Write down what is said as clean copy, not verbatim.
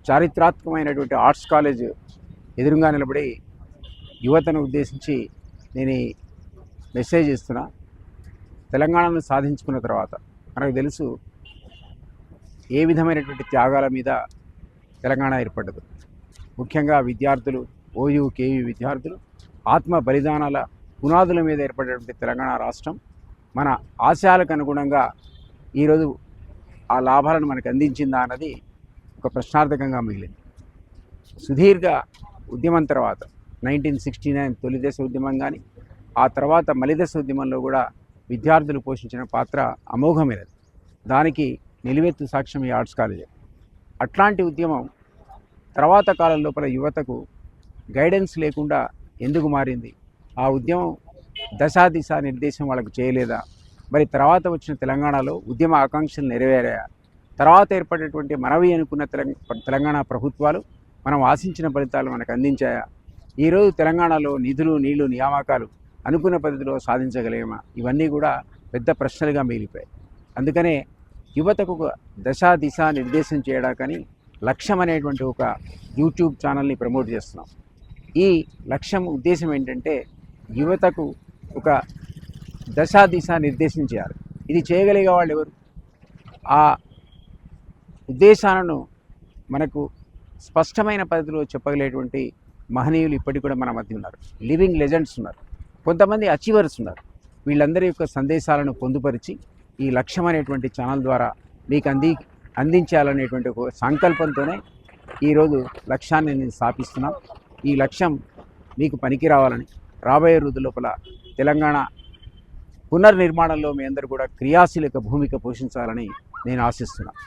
చారిత్రాత్మకమైనటువంటి arts college ఎదురుగా నిలబడి యువతను ఉద్దేశించి నేను ఈ మెసేజ్ ఇస్తున్నా. తెలంగాణను సాధించుకున్న తర్వాత మనకు తెలుసు ఏ విధమైనటువంటి త్యాగాల మీద తెలంగాణ ఏర్పడ్డదు. ముఖ్యంగా విద్యార్థులు, ఓయూ కేయూ విద్యార్థులు ఆత్మ బలిదానాల పునాదుల మీద ఏర్పడేటువంటి తెలంగాణ రాష్ట్రం మన ఆశయాలకు అనుగుణంగా ఈరోజు ఆ లాభాలను మనకు అందించిందా అన్నది ఒక ప్రశ్నార్థకంగా మిగిలింది. సుదీర్ఘ ఉద్యమం తర్వాత 1969 తొలిదశ ఉద్యమం కానీ, ఆ తర్వాత మలిదశ ఉద్యమంలో కూడా విద్యార్థులు పోషించిన పాత్ర అమోఘమైనది. దానికి నిలువెత్తు సాక్ష్యం ఈ ఆర్ట్స్ కాలేజే. అట్లాంటి ఉద్యమం తర్వాత కాలం లోపల యువతకు గైడెన్స్ లేకుండా ఎందుకు మారింది? ఆ ఉద్యమం దశా దిశ నిర్దేశం వాళ్ళకు చేయలేదా? మరి తర్వాత వచ్చిన తెలంగాణలో ఉద్యమ ఆకాంక్షలు నెరవేరాయా? తర్వాత ఏర్పడేటువంటి మనవి అనుకున్న తెలంగాణ ప్రభుత్వాలు మనం ఆశించిన ఫలితాలు మనకు అందించాయా? ఈరోజు తెలంగాణలో నిధులు, నీళ్లు, నియామకాలు అనుకున్న పద్ధతిలో సాధించగలేమా? ఇవన్నీ కూడా పెద్ద ప్రశ్నలుగా మిగిలిపోయాయి. అందుకనే యువతకు ఒక దశా దిశ నిర్దేశం చేయడానికని లక్ష్యం అనేటువంటి ఒక యూట్యూబ్ ఛానల్ని ప్రమోట్ చేస్తున్నాం. ఈ లక్ష్యం ఉద్దేశం ఏంటంటే యువతకు ఒక దశా దిశ నిర్దేశం చేయాలి. ఇది చేయగలిగే వాళ్ళు ఎవరు? ఆ ఉద్దేశాలను మనకు స్పష్టమైన పద్ధతిలో చెప్పగలిగేటువంటి మహనీయులు ఇప్పటికి కూడా మన మధ్య ఉన్నారు. లివింగ్ లెజెండ్స్ ఉన్నారు, కొంతమంది అచీవర్స్ ఉన్నారు. వీళ్ళందరి యొక్క సందేశాలను పొందుపరిచి ఈ లక్ష్యం అనేటువంటి ఛానల్ ద్వారా మీకు అందించాలనేటువంటి ఒక సంకల్పంతోనే ఈరోజు లక్ష్యాన్ని నేను స్థాపిస్తున్నాం. ఈ లక్ష్యం మీకు పనికి రావాలని, రాబోయే రోజుల లోపల తెలంగాణ పునర్నిర్మాణంలో మీ అందరూ కూడా క్రియాశీలక భూమిక పోషించాలని నేను ఆశిస్తున్నాను.